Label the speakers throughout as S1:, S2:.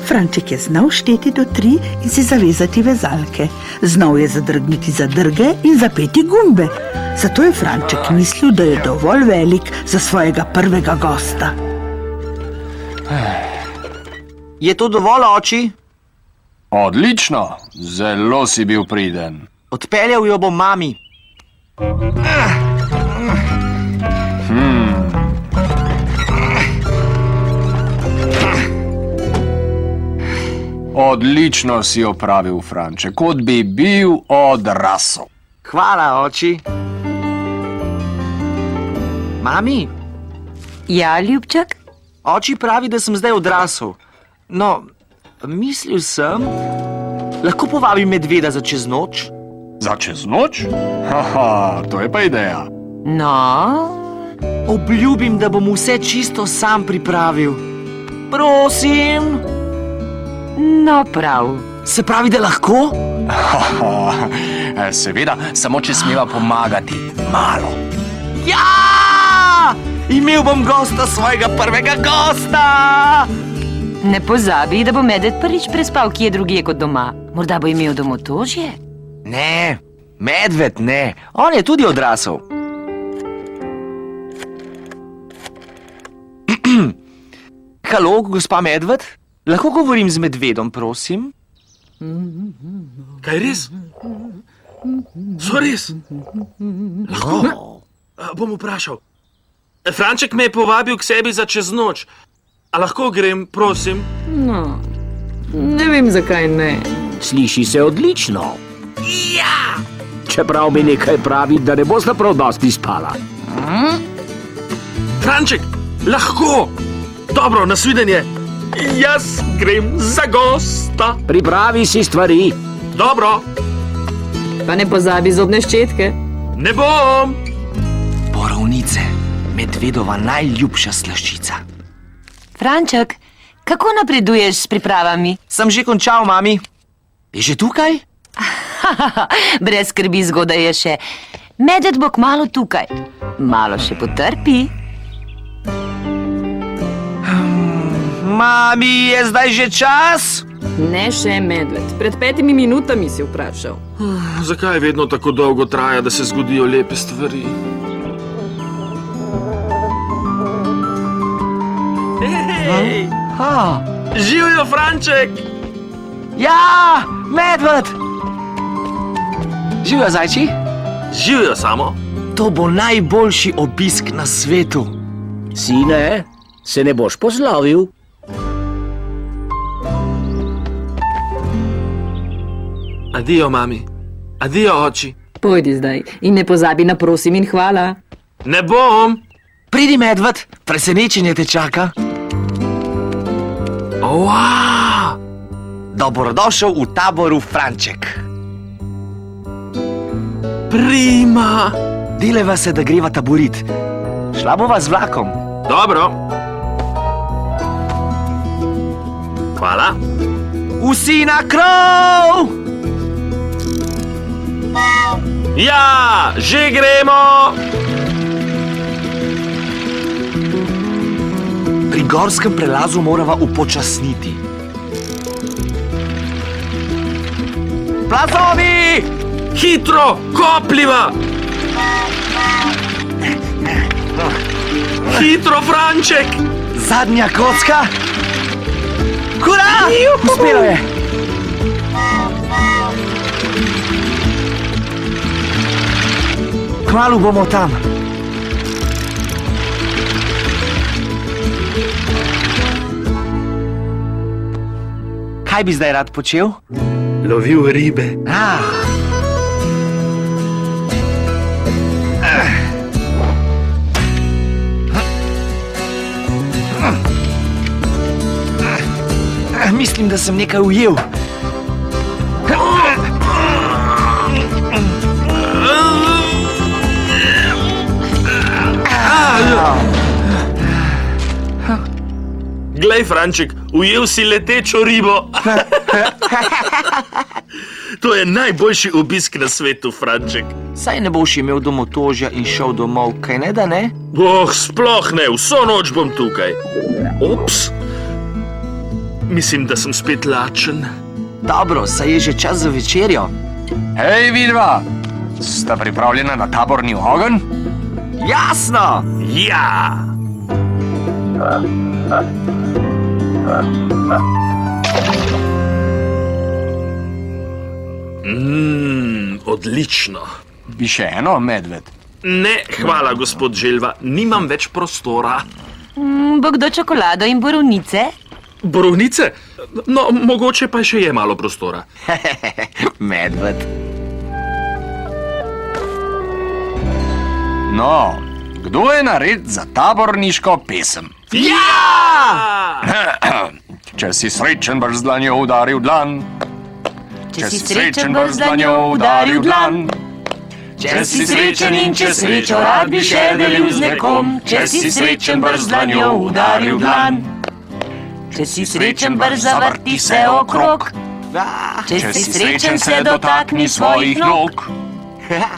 S1: Franček je znal šteti do 3 in si zavezati vezalke. Znal je zadrgniti zadrge in zapeti gumbe. Zato je Franček mislil, da je dovolj velik za svojega prvega gosta.
S2: Je to dovolj, oči?
S3: Odlično, zelo si bil priden.
S2: Odpeljal jo bom mami.
S3: Odlično si opravil, Franček, kot bi bil odrasel.
S2: Hvala, oči. Mami,
S4: Ja, ljubček?
S2: oči pravi, da sem zdaj odrasel. No, mislil sem, lahko povabim medveda za čez noč?
S3: Za čez noč? Haha, to je pa ideja.
S4: No,
S2: Obljubim, da bom vse čisto sam pripravil. Prosim.
S4: no prav.
S2: Se pravi, da lahko?
S3: Haha, seveda, samo če smeva pomagati. Malo.
S2: Ja! Imel bom gosta, svojega prvega gosta!
S4: Ne pozabi, da bo medved prvič prespal kje drugje kot doma. Morda bo imel domotožje?
S2: Ne, medved ne. On je tudi odrasel. Halo, gospa medved? Lahko govorim z medvedom, prosim?
S5: Kaj res? So res? Lahko? Bom vprašal. Franček me je povabil k sebi za čez noč. A lahko grem, prosim?
S6: No, ne vem, zakaj ne.
S7: Sliši se odlično.
S2: Ja!
S7: Čeprav mi nekaj pravi, da ne bosta prav dosti spala.
S5: Franček, lahko! Dobro, nasvidenje. Jaz grem za gosta.
S7: Pripravi si stvari.
S5: Dobro,
S6: Pa ne pozabi zobne ščetke.
S5: ne bom.
S2: Borovnice, medvedova najljubša slaščica.
S4: Franček, kako napreduješ s pripravami?
S2: Sem že končal, mami. Je že tukaj?
S4: Brez skrbi, zgodaj je še. Medved bo kmalu tukaj. Malo še potrpi.
S2: Mami, je zdaj že čas?
S6: Ne še medved. Pred 5 minutami si vprašal.
S5: Zakaj vedno tako dolgo traja, da se zgodijo lepe stvari? Hej! Živijo, Franček!
S2: Ja, medved! Živijo, zajči?
S5: Živijo samo.
S2: To bo najboljši obisk na svetu.
S7: Sine, se ne boš poslovil?
S5: Adijo, mami. Adijo, oči.
S6: Pojdi zdaj in ne pozabi na prosim in hvala.
S5: Ne bom.
S2: Pridi, medved, presenečenje te čaka.
S5: Wow!
S2: Dobrodošel v taboru, Franček.
S5: Prima!
S2: Deleva se, da greva taborit. Šla bova z vlakom.
S5: Dobro. Hvala.
S2: Vsi na krov!
S5: Ja, že gremo!
S2: Pri gorskem prelazu morava upočasniti. Plazovi!
S5: Hitro, kopljiva! Hitro, Franček!
S2: Zadnja kocka! Hura! Uspelo je! Kmalu bomo tam. Kaj bi zdaj rad počel?
S5: Lovil ribe.
S2: Mislim, da sem nekaj ujel.
S5: Glej, Franček, ujel si letečo ribo. To je najboljši obisk na svetu, Franček.
S2: Saj ne boš imel domotožja in šel domov, kaj ne da ne?
S5: Sploh ne, vso noč bom tukaj. Ups. Mislim, da sem spet lačen.
S2: Dobro, saj je že čas za večerjo.
S3: Hej, vidva! Sta pripravljena na taborni ogenj?
S2: Jasno!
S5: Ja! Odlično.
S3: Bi še eno, medved?
S5: Ne, hvala, gospod Želva, nimam več prostora.
S4: Bo kdo čokolado in borovnice?
S5: Borovnice? No, mogoče pa še je malo prostora.
S2: Medved.
S3: No, kdo je nared za taborniško pesem?
S5: Ja!
S3: Če si srečen, boš z dlanjo udaril dlan.
S4: Če si srečen, boš z dlanjo udaril dlan.
S2: Če si srečen in če srečo rad bi še delil z nekom, če si srečen, boš z dlanjo udaril dlan.
S4: Če si srečen, brž zavrti se okrog. Če si srečen, se dotakni svojih nog.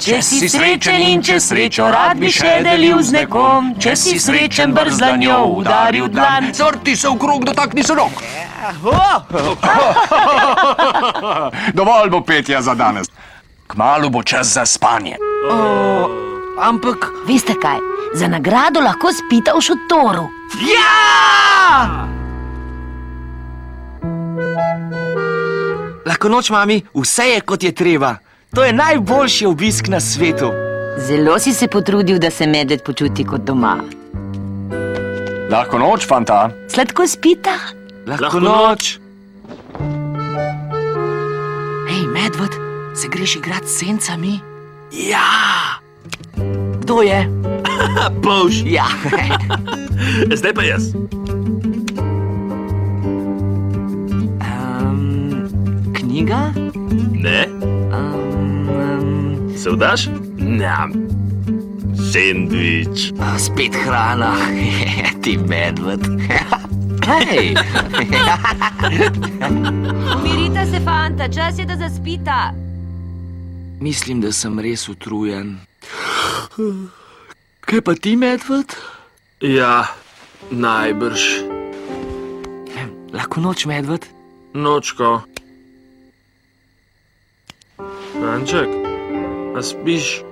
S4: Če si srečen in če srečo rad bi še delil z nekom, če si srečen, brž z dlanjo udaril dlan.
S3: Zavrti se okrog, dotakni se rok. Dovolj bo petja za danes. Kmalu bo čas za spanje.
S2: Ampak...
S4: Veste kaj, za nagrado lahko spita v šotoru.
S2: Ja! Lahko noč, mami, vse je kot je treba. To je najboljši obisk na svetu.
S4: Zelo si se potrudil, da se medved počuti kot doma.
S3: Lahko noč, fanta.
S4: Sladko spita?
S2: Lahko noč. Hej, medved, se greš igrat s sencami? Ja! Kdo je?
S5: Polž.
S2: Ja.
S5: Zdaj pa jaz.
S2: Knjiga?
S5: Ne? Se vdaš? Njam. Sendvič.
S2: Spet hrana. Ti medved. Hej!
S4: Umirite se, fanta, čas je, da zaspita.
S2: Mislim, da sem res utrujen. Kaj pa ti, medved?
S5: Ja, najbrž.
S2: Lahko noč, medved?
S5: Nočko. Franček, a spiš?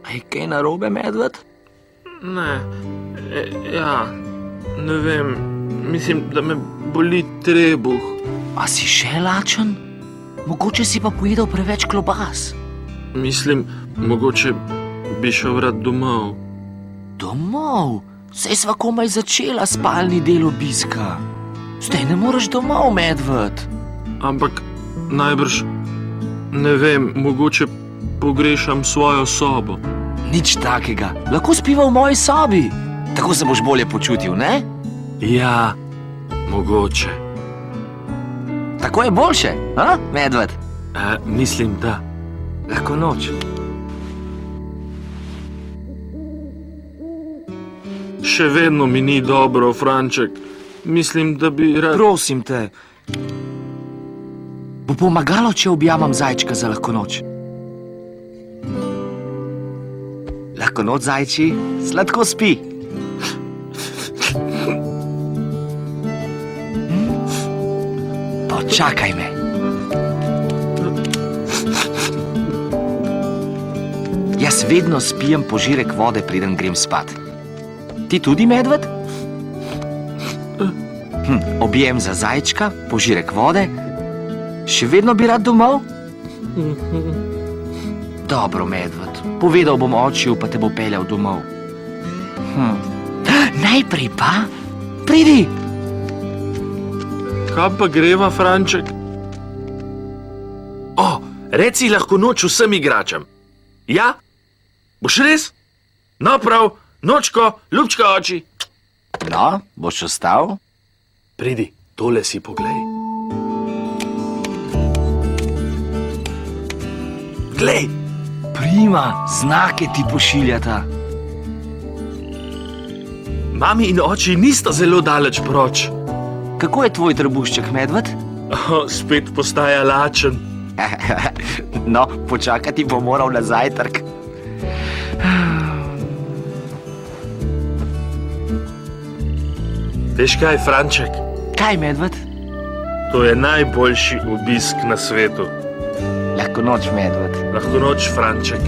S2: Aj kaj narobe, medved?
S5: Ne. Ja, ne vem. Mislim, da me boli trebuh.
S2: A si še lačen? Mogoče si pa pojedel preveč klobas.
S5: Mislim, mogoče bi šel rad domov.
S2: Domov? Saj sva komaj začela spalni del obiska. Zdaj ne moreš domov, medved.
S5: Ampak najbrž, ne vem, mogoče pogrešam svojo sobo.
S2: Nič takega. Lahko spiva v moji sobi. Tako se boš bolje počutil, ne?
S5: Ja, mogoče.
S2: Tako je boljše, a, medved?
S5: Mislim, da.
S2: Lahko noč.
S5: Še vedno mi ni dobro, Franček. Mislim, da bi rad...
S2: Prosim te. Bo pomagalo, če objamam zajčka za lahko noč. Lahko noč, zajči, sladko spi. Počakaj me. Jaz vedno spijem požirek vode, preden grem spat. Ti tudi, medved? Objem za zajčka, požirek vode. Še vedno bi rad domov? Dobro, medved. Povedal bom očiju, pa te bo peljal domov. Najprej pa, pridi.
S5: Kaj pa greva, Franček? O, reci lahko noč vsem igračam. Ja? Boš res? No prav, nočko, ljubčka oči.
S2: No, boš ostal?
S5: Pridi, tole si poglej.
S2: Glej, prima, znake ti pošiljata.
S5: Mami in oči nista zelo daleč proč.
S2: Kako je tvoj trebušček, medved?
S5: Spet postaja lačen.
S2: No, počakati bo moral na zajtrk.
S5: Veš kaj, Franček?
S2: Kaj, medved?
S5: To je najboljši obisk na svetu.
S2: Lahko noč, medved.
S5: Lahko noč, Franček.